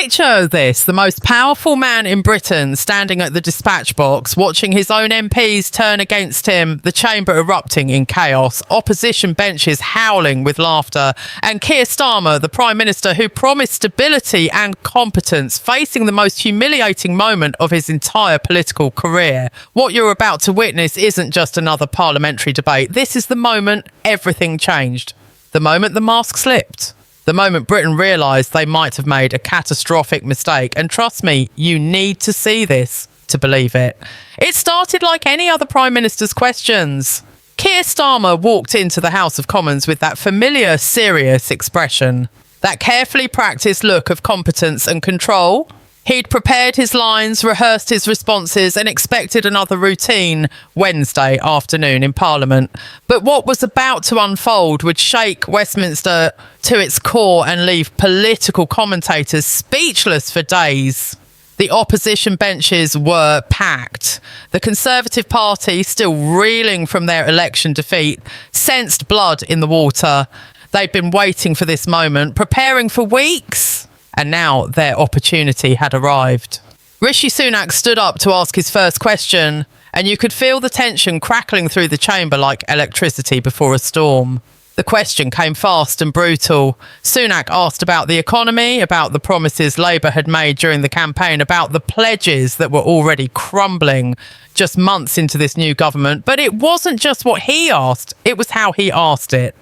Picture this, the most powerful man in Britain standing at the dispatch box, watching his own MPs turn against him, the chamber erupting in chaos, opposition benches howling with laughter, and Keir Starmer, the Prime Minister who promised stability and competence, facing the most humiliating moment of his entire political career. What you're about to witness isn't just another parliamentary debate. This is the moment everything changed. The moment the mask slipped. The moment Britain realised they might have made a catastrophic mistake. And trust me, you need to see this to believe it. It started like any other Prime Minister's questions. Keir Starmer walked into the House of Commons with that familiar, serious expression. That carefully practised look of competence and control. He'd prepared his lines, rehearsed his responses and expected another routine Wednesday afternoon in Parliament. But what was about to unfold would shake Westminster to its core and leave political commentators speechless for days. The opposition benches were packed. The Conservative Party, still reeling from their election defeat, sensed blood in the water. They'd been waiting for this moment, preparing for weeks. And now their opportunity had arrived. Rishi Sunak stood up to ask his first question, and you could feel the tension crackling through the chamber like electricity before a storm. The question came fast and brutal. Sunak asked about the economy, about the promises Labour had made during the campaign, about the pledges that were already crumbling just months into this new government. But it wasn't just what he asked, it was how he asked it.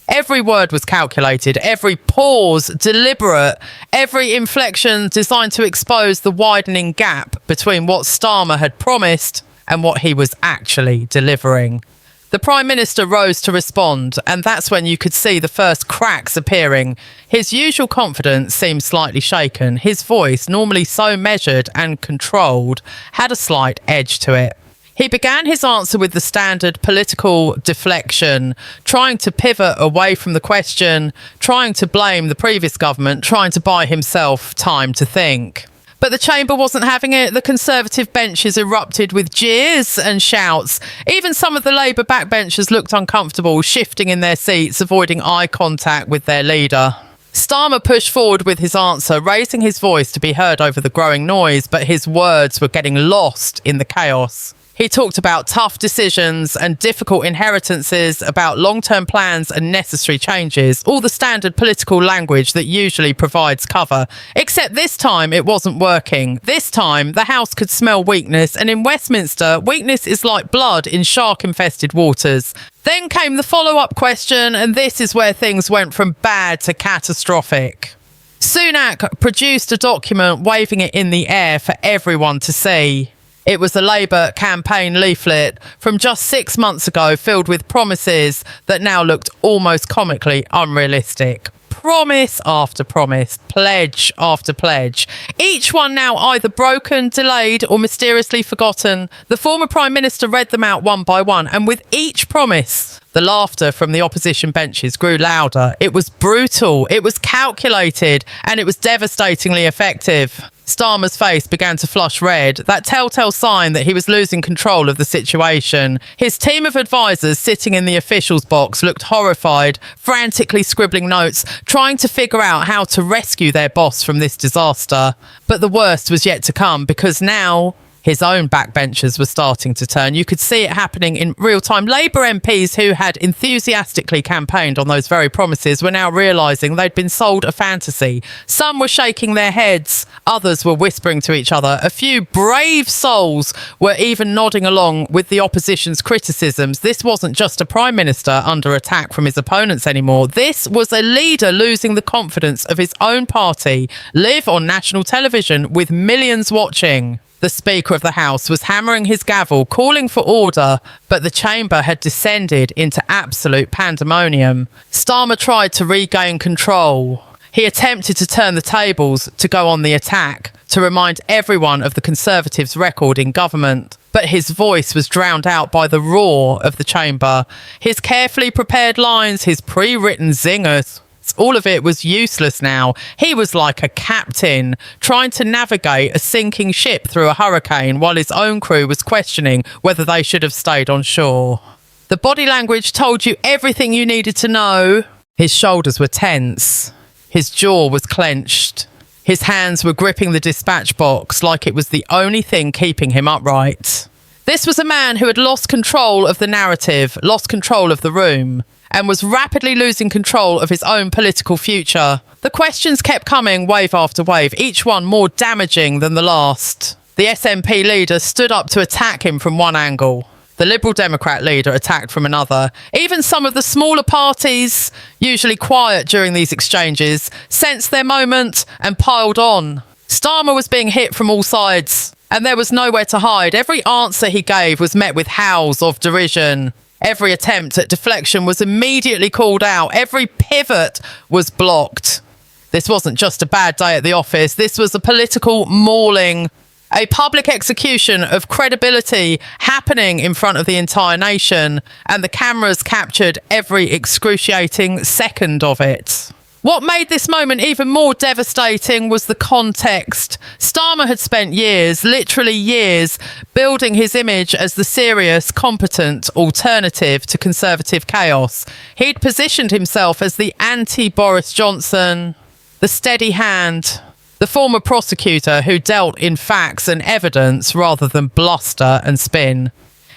Every word was calculated, every pause deliberate, every inflection designed to expose the widening gap between what Starmer had promised and what he was actually delivering. The Prime Minister rose to respond, and that's when you could see the first cracks appearing. His usual confidence seemed slightly shaken. His voice, normally so measured and controlled, had a slight edge to it. He began his answer with the standard political deflection, trying to pivot away from the question, trying to blame the previous government, trying to buy himself time to think. But the chamber wasn't having it. The Conservative benches erupted with jeers and shouts. Even some of the Labour backbenchers looked uncomfortable, shifting in their seats, avoiding eye contact with their leader. Starmer pushed forward with his answer, raising his voice to be heard over the growing noise, but his words were getting lost in the chaos. He talked about tough decisions and difficult inheritances, about long-term plans and necessary changes, all the standard political language that usually provides cover. Except this time it wasn't working. This time the House could smell weakness, and in Westminster, weakness is like blood in shark-infested waters. Then came the follow-up question, and this is where things went from bad to catastrophic. Sunak produced a document, waving it in the air for everyone to see. It was the Labour campaign leaflet from just 6 months ago, filled with promises that now looked almost comically unrealistic. Promise after promise, pledge after pledge. Each one now either broken, delayed or mysteriously forgotten. The former Prime Minister read them out one by one, and with each promise, the laughter from the opposition benches grew louder. It was brutal, it was calculated, and it was devastatingly effective. Starmer's face began to flush red, that telltale sign that he was losing control of the situation. His team of advisors sitting in the officials' box looked horrified, frantically scribbling notes, trying to figure out how to rescue their boss from this disaster. But the worst was yet to come, because now his own backbenchers were starting to turn. You could see it happening in real time. Labour MPs who had enthusiastically campaigned on those very promises were now realising they'd been sold a fantasy. Some were shaking their heads, others were whispering to each other. A few brave souls were even nodding along with the opposition's criticisms. This wasn't just a Prime Minister under attack from his opponents anymore. This was a leader losing the confidence of his own party, live on national television with millions watching. The Speaker of the House was hammering his gavel, calling for order, but the chamber had descended into absolute pandemonium. Starmer tried to regain control. He attempted to turn the tables, to go on the attack, to remind everyone of the Conservatives' record in government. But his voice was drowned out by the roar of the chamber. His carefully prepared lines, his pre-written zingers, all of it was useless now. He was like a captain trying to navigate a sinking ship through a hurricane while his own crew was questioning whether they should have stayed on shore. The body language told you everything you needed to know. His shoulders were tense. His jaw was clenched. His hands were gripping the dispatch box like it was the only thing keeping him upright. This was a man who had lost control of the narrative, lost control of the room, and was rapidly losing control of his own political future. The questions kept coming wave after wave, each one more damaging than the last. The SNP leader stood up to attack him from one angle. The Liberal Democrat leader attacked from another. Even some of the smaller parties, usually quiet during these exchanges, sensed their moment and piled on. Starmer was being hit from all sides, and there was nowhere to hide. Every answer he gave was met with howls of derision. Every attempt at deflection was immediately called out. Every pivot was blocked. This wasn't just a bad day at the office. This was a political mauling, a public execution of credibility happening in front of the entire nation, and the cameras captured every excruciating second of it. What made this moment even more devastating was the context. Starmer had spent years, literally years, building his image as the serious, competent alternative to Conservative chaos. He'd positioned himself as the anti-Boris Johnson, the steady hand, the former prosecutor who dealt in facts and evidence rather than bluster and spin.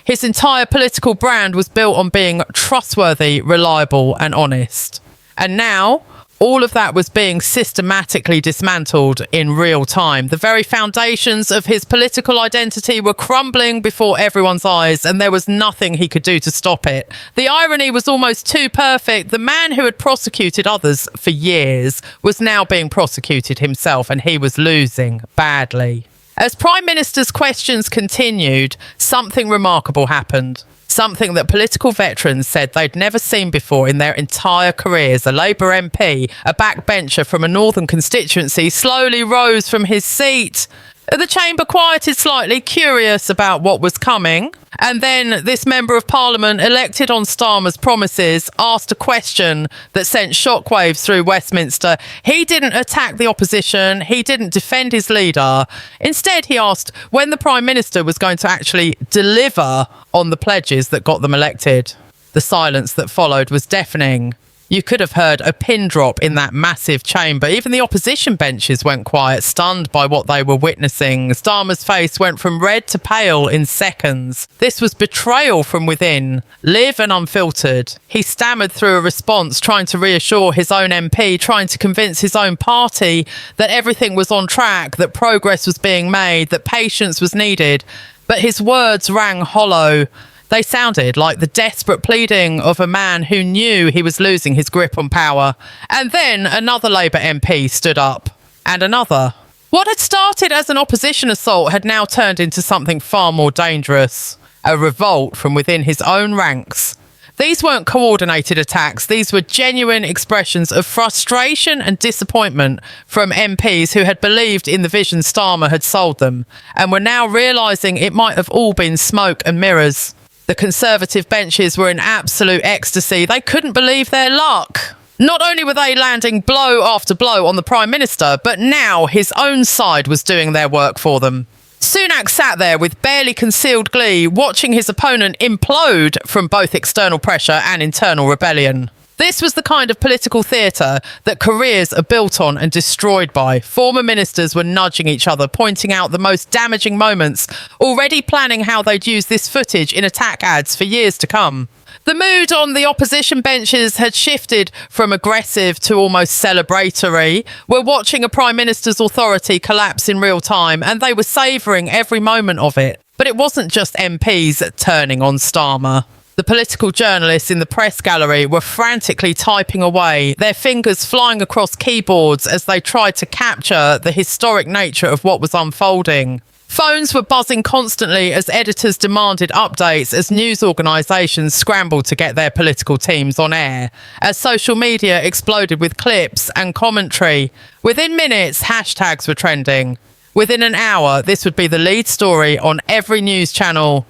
His entire political brand was built on being trustworthy, reliable and honest. And now, all of that was being systematically dismantled in real time. The very foundations of his political identity were crumbling before everyone's eyes, and there was nothing he could do to stop it. The irony was almost too perfect. The man who had prosecuted others for years was now being prosecuted himself, and he was losing badly. As Prime Minister's questions continued, something remarkable happened. Something that political veterans said they'd never seen before in their entire careers. A Labour MP, a backbencher from a northern constituency, slowly rose from his seat. The chamber quieted slightly, curious about what was coming. And then this member of parliament, elected on Starmer's promises, asked a question that sent shockwaves through Westminster. He didn't attack the opposition. He didn't defend his leader. Instead, he asked when the Prime Minister was going to actually deliver on the pledges that got them elected. The silence that followed was deafening. You could have heard a pin drop in that massive chamber. Even the opposition benches went quiet, stunned by what they were witnessing. Starmer's face went from red to pale in seconds. This was betrayal from within, live and unfiltered. He stammered through a response, trying to reassure his own MP, trying to convince his own party that everything was on track, that progress was being made, that patience was needed. But his words rang hollow. They sounded like the desperate pleading of a man who knew he was losing his grip on power. And then another Labour MP stood up. And another. What had started as an opposition assault had now turned into something far more dangerous. A revolt from within his own ranks. These weren't coordinated attacks. These were genuine expressions of frustration and disappointment from MPs who had believed in the vision Starmer had sold them and were now realising it might have all been smoke and mirrors. The Conservative benches were in absolute ecstasy. They couldn't believe their luck. Not only were they landing blow after blow on the Prime Minister, but now his own side was doing their work for them. Sunak sat there with barely concealed glee, watching his opponent implode from both external pressure and internal rebellion. This was the kind of political theatre that careers are built on and destroyed by. Former ministers were nudging each other, pointing out the most damaging moments, already planning how they'd use this footage in attack ads for years to come. The mood on the opposition benches had shifted from aggressive to almost celebratory. We're watching a Prime Minister's authority collapse in real time, and they were savouring every moment of it. But it wasn't just MPs turning on Starmer. The political journalists in the press gallery were frantically typing away, their fingers flying across keyboards as they tried to capture the historic nature of what was unfolding. Phones were buzzing constantly as editors demanded updates, as news organisations scrambled to get their political teams on air, as social media exploded with clips and commentary. Within minutes, hashtags were trending. Within an hour, this would be the lead story on every news channel.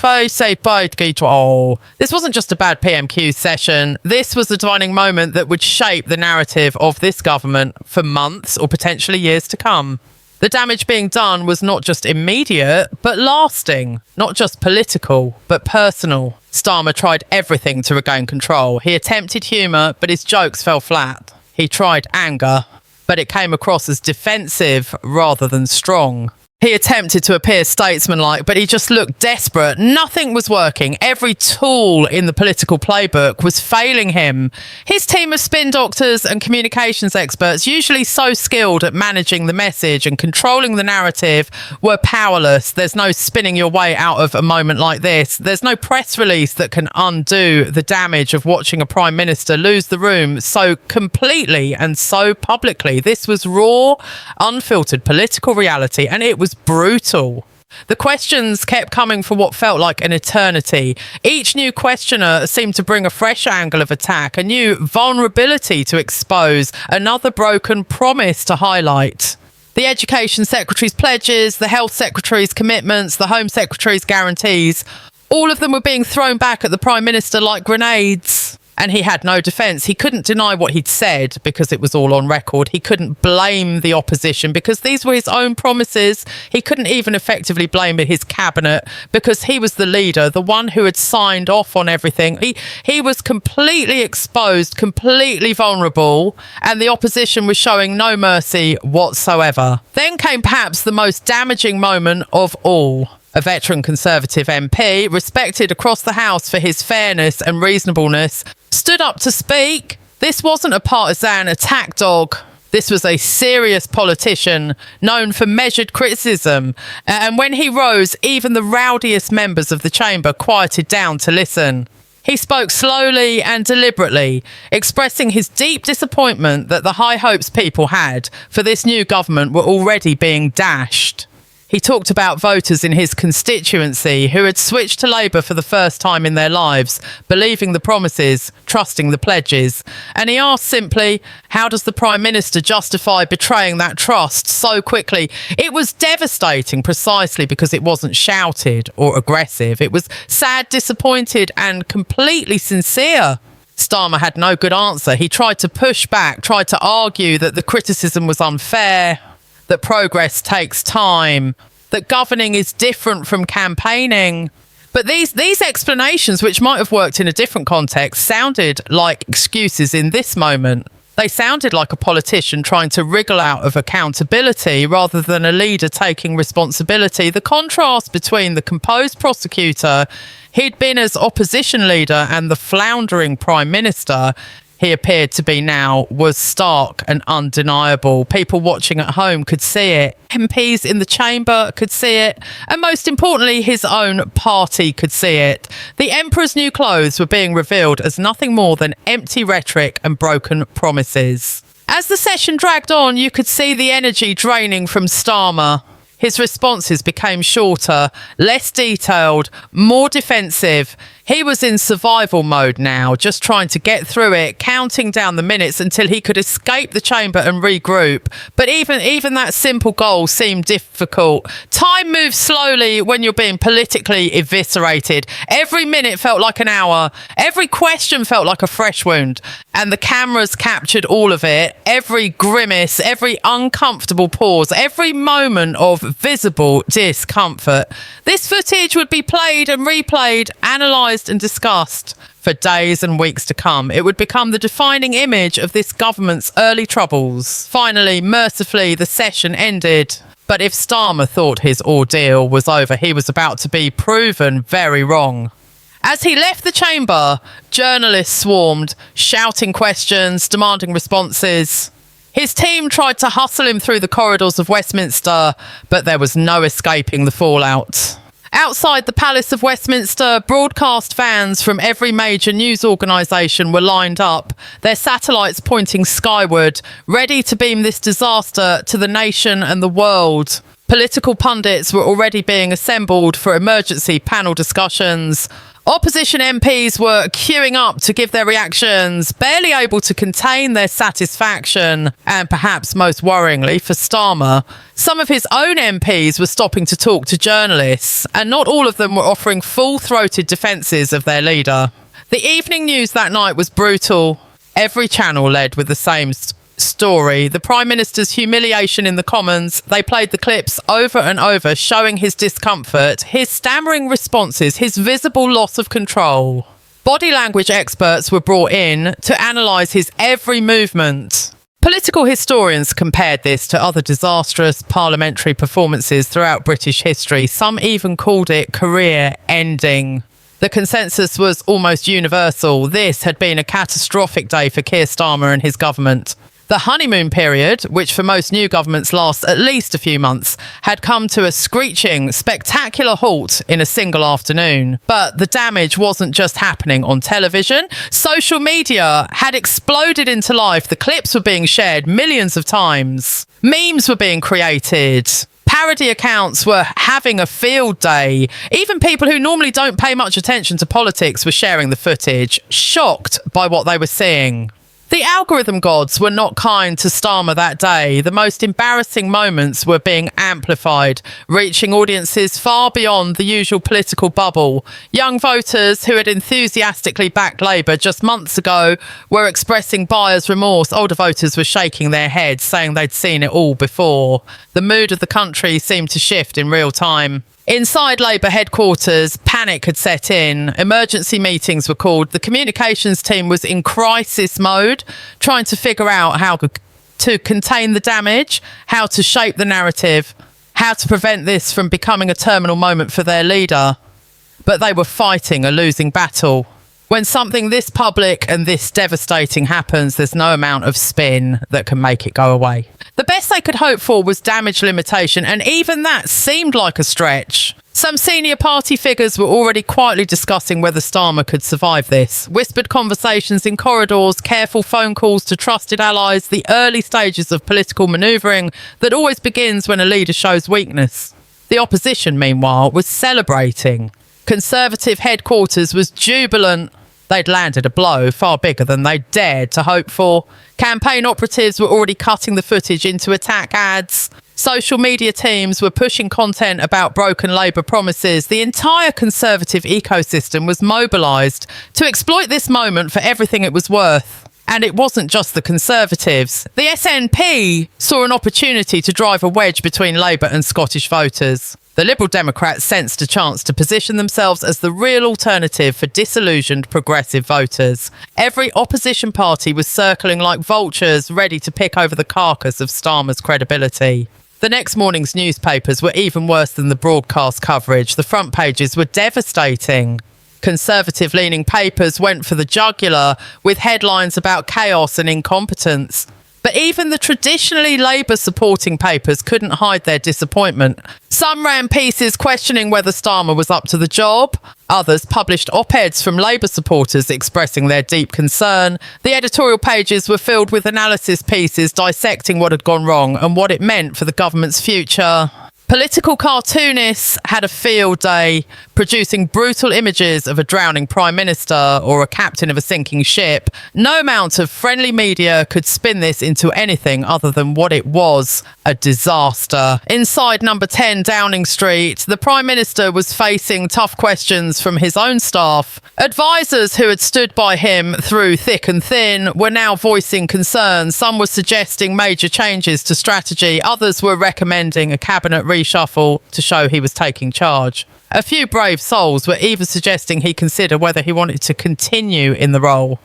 This wasn't just a bad PMQ session. This was a defining moment that would shape the narrative of this government for months or potentially years to come. The damage being done was not just immediate, but lasting. Not just political, but personal. Starmer tried everything to regain control. He attempted humour, but his jokes fell flat. He tried anger, but it came across as defensive rather than strong. He attempted to appear statesmanlike, but he just looked desperate. Nothing was working. Every tool in the political playbook was failing him. His team of spin doctors and communications experts, usually so skilled at managing the message and controlling the narrative, were powerless. There's no spinning your way out of a moment like this. There's no press release that can undo the damage of watching a prime minister lose the room so completely and so publicly. This was raw, unfiltered political reality, and it was brutal. The questions kept coming for what felt like an eternity. Each new questioner seemed to bring a fresh angle of attack, a new vulnerability to expose, another broken promise to highlight. The Education Secretary's pledges, the Health Secretary's commitments, the Home Secretary's guarantees, all of them were being thrown back at the Prime Minister like grenades. And he had no defence. He couldn't deny what he'd said because it was all on record. He couldn't blame the opposition because these were his own promises. He couldn't even effectively blame his cabinet because he was the leader, the one who had signed off on everything. He was completely exposed, completely vulnerable, and the opposition was showing no mercy whatsoever. Then came perhaps the most damaging moment of all. A veteran Conservative MP, respected across the House for his fairness and reasonableness, stood up to speak. This wasn't a partisan attack dog. This was a serious politician known for measured criticism. And when he rose, even the rowdiest members of the chamber quieted down to listen. He spoke slowly and deliberately, expressing his deep disappointment that the high hopes people had for this new government were already being dashed. He talked about voters in his constituency who had switched to Labour for the first time in their lives, believing the promises, trusting the pledges. And he asked simply, how does the Prime Minister justify betraying that trust so quickly? It was devastating precisely because it wasn't shouted or aggressive. It was sad, disappointed and completely sincere. Starmer had no good answer. He tried to push back, tried to argue that the criticism was unfair, that progress takes time, that governing is different from campaigning. But these explanations, which might have worked in a different context, sounded like excuses in this moment. They sounded like a politician trying to wriggle out of accountability rather than a leader taking responsibility. The contrast between the composed prosecutor he'd been as opposition leader and the floundering Prime Minister he appeared to be now was stark and undeniable. People watching at home could see it. MPs in the chamber could see it. And most importantly, his own party could see it. The Emperor's new clothes were being revealed as nothing more than empty rhetoric and broken promises. As the session dragged on, you could see the energy draining from Starmer. His responses became shorter, less detailed, more defensive. He was in survival mode now, just trying to get through it, counting down the minutes until he could escape the chamber and regroup. But even that simple goal seemed difficult. Time moves slowly when you're being politically eviscerated. Every minute felt like an hour. Every question felt like a fresh wound. And the cameras captured all of it. Every grimace, every uncomfortable pause, every moment of visible discomfort. This footage would be played and replayed, analysed and discussed for days and weeks to come. It would become the defining image of this government's early troubles. Finally, mercifully, the session ended. But if Starmer thought his ordeal was over, he was about to be proven very wrong. As he left the chamber, journalists swarmed, shouting questions, demanding responses. His team tried to hustle him through the corridors of Westminster, but there was no escaping the fallout. Outside the Palace of Westminster, broadcast vans from every major news organisation were lined up, their satellites pointing skyward, ready to beam this disaster to the nation and the world. Political pundits were already being assembled for emergency panel discussions. Opposition MPs were queuing up to give their reactions, barely able to contain their satisfaction. And perhaps most worryingly for Starmer, some of his own MPs were stopping to talk to journalists, and not all of them were offering full-throated defences of their leader. The evening news that night was brutal. Every channel led with the same story. The Prime Minister's humiliation in the Commons. They played the clips over and over, showing his discomfort, his stammering responses, his visible loss of control. Body language experts were brought in to analyse his every movement. Political historians compared this to other disastrous parliamentary performances throughout British history. Some even called it career-ending. The consensus was almost universal. This had been a catastrophic day for Keir Starmer and his government. The honeymoon period, which for most new governments lasts at least a few months, had come to a screeching, spectacular halt in a single afternoon. But the damage wasn't just happening on television. Social media had exploded into life. The clips were being shared millions of times. Memes were being created. Parody accounts were having a field day. Even people who normally don't pay much attention to politics were sharing the footage, shocked by what they were seeing. The algorithm gods were not kind to Starmer that day. The most embarrassing moments were being amplified, reaching audiences far beyond the usual political bubble. Young voters who had enthusiastically backed Labour just months ago were expressing buyer's remorse. Older voters were shaking their heads, saying they'd seen it all before. The mood of the country seemed to shift in real time. Inside Labour headquarters, panic had set in. Emergency meetings were called. The communications team was in crisis mode, trying to figure out how to contain the damage, how to shape the narrative, how to prevent this from becoming a terminal moment for their leader. But they were fighting a losing battle. When something this public and this devastating happens, there's no amount of spin that can make it go away. The best they could hope for was damage limitation, and even that seemed like a stretch. Some senior party figures were already quietly discussing whether Starmer could survive this. Whispered conversations in corridors, careful phone calls to trusted allies, the early stages of political manoeuvring that always begins when a leader shows weakness. The opposition, meanwhile, was celebrating. Conservative headquarters was jubilant. They'd landed a blow far bigger than they dared to hope for. Campaign operatives were already cutting the footage into attack ads. Social media teams were pushing content about broken Labour promises. The entire Conservative ecosystem was mobilised to exploit this moment for everything it was worth. And it wasn't just the Conservatives. The SNP saw an opportunity to drive a wedge between Labour and Scottish voters. The Liberal Democrats sensed a chance to position themselves as the real alternative for disillusioned progressive voters. Every opposition party was circling like vultures, ready to pick over the carcass of Starmer's credibility. The next morning's newspapers were even worse than the broadcast coverage. The front pages were devastating. Conservative-leaning papers went for the jugular with headlines about chaos and incompetence. But even the traditionally Labour-supporting papers couldn't hide their disappointment. Some ran pieces questioning whether Starmer was up to the job. Others published op-eds from Labour supporters expressing their deep concern. The editorial pages were filled with analysis pieces dissecting what had gone wrong and what it meant for the government's future. Political cartoonists had a field day, producing brutal images of a drowning prime minister or a captain of a sinking ship. No amount of friendly media could spin this into anything other than what it was, a disaster. Inside number 10 Downing Street, the prime minister was facing tough questions from his own staff. Advisors who had stood by him through thick and thin were now voicing concerns. Some were suggesting major changes to strategy. Others were recommending a cabinet reshuffle to show he was taking charge. A few brave souls were even suggesting he consider whether he wanted to continue in the role.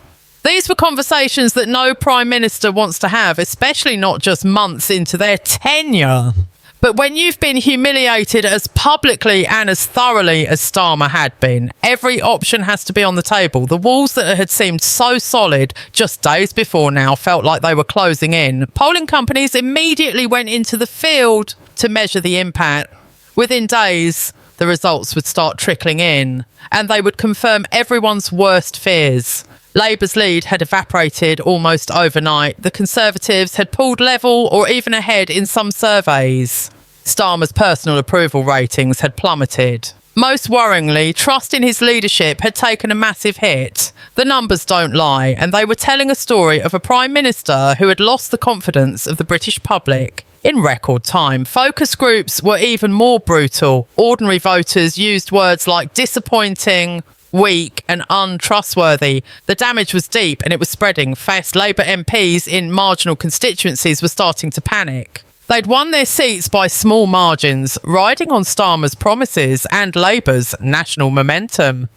These were conversations that no prime minister wants to have, especially not just months into their tenure. But when you've been humiliated as publicly and as thoroughly as Starmer had been, every option has to be on the table. The walls that had seemed so solid just days before now felt like they were closing in. Polling companies immediately went into the field to measure the impact. Within days, the results would start trickling in, and they would confirm everyone's worst fears. Labour's lead had evaporated almost overnight. The Conservatives had pulled level or even ahead in some surveys. Starmer's personal approval ratings had plummeted. Most worryingly, trust in his leadership had taken a massive hit. The numbers don't lie, and they were telling a story of a Prime Minister who had lost the confidence of the British public in record time. Focus groups were even more brutal. Ordinary voters used words like disappointing, weak and untrustworthy. The damage was deep and it was spreading fast. Labour MPs in marginal constituencies were starting to panic. They'd won their seats by small margins, riding on Starmer's promises and Labour's national momentum.